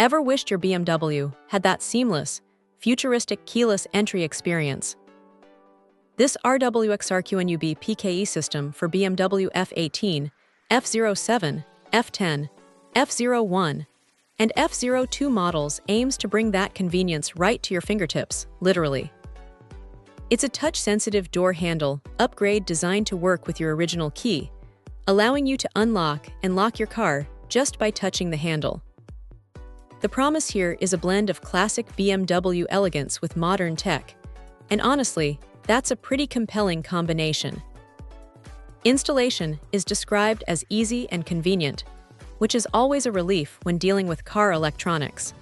Ever wished your BMW had that seamless, futuristic keyless entry experience? This RWXRQNUB PKE system for BMW F18, F07, F10, F01, and F02 models aims to bring that convenience right to your fingertips, literally. It's a touch-sensitive door handle upgrade designed to work with your original key, allowing you to unlock and lock your car just by touching the handle. The promise here is a blend of classic BMW elegance with modern tech, and honestly, that's a pretty compelling combination. Installation is described as easy and convenient, which is always a relief when dealing with car electronics.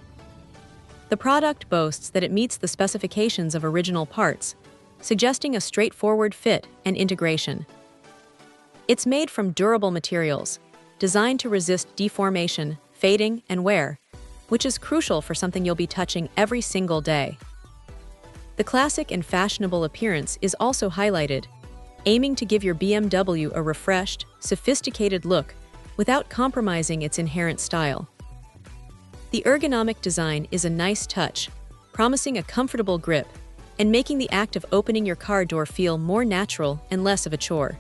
The product boasts that it meets the specifications of original parts, suggesting a straightforward fit and integration. It's made from durable materials, designed to resist deformation, fading, and wear, which is crucial for something you'll be touching every single day. The classic and fashionable appearance is also highlighted, aiming to give your BMW a refreshed, sophisticated look without compromising its inherent style. The ergonomic design is a nice touch, promising a comfortable grip and making the act of opening your car door feel more natural and less of a chore.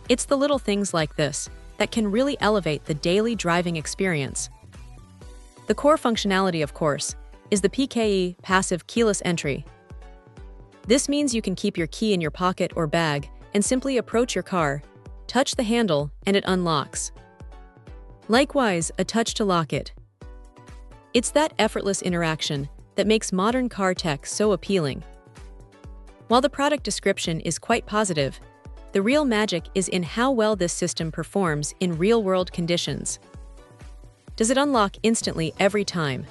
It's the little things like this that can really elevate the daily driving experience. The core functionality, of course, is the PKE passive keyless entry. This means you can keep your key in your pocket or bag and simply approach your car, touch the handle, and it unlocks. Likewise, a touch to lock it. It's that effortless interaction that makes modern car tech so appealing. While the product description is quite positive, the real magic is in how well this system performs in real-world conditions. Does it unlock instantly every time?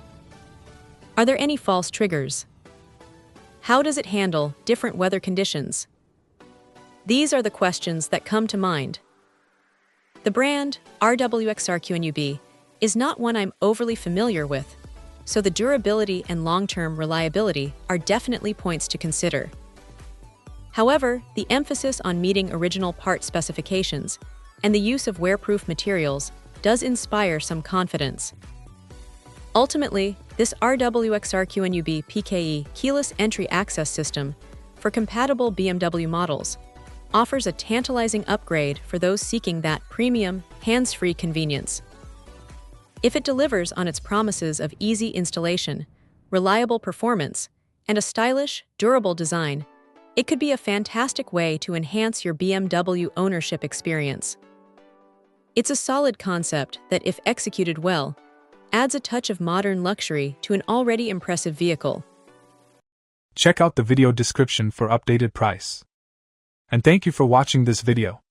Are there any false triggers? How does it handle different weather conditions? These are the questions that come to mind. The brand, RWXRQNUB, is not one I'm overly familiar with, so the durability and long-term reliability are definitely points to consider. However, the emphasis on meeting original part specifications and the use of wear-proof materials does inspire some confidence. Ultimately, this RWXRQNUB PKE keyless entry access system for compatible BMW models offers a tantalizing upgrade for those seeking that premium, hands-free convenience. If it delivers on its promises of easy installation, reliable performance, and a stylish, durable design, it could be a fantastic way to enhance your BMW ownership experience. It's a solid concept that, if executed well, adds a touch of modern luxury to an already impressive vehicle. Check out the video description for updated price. And thank you for watching this video.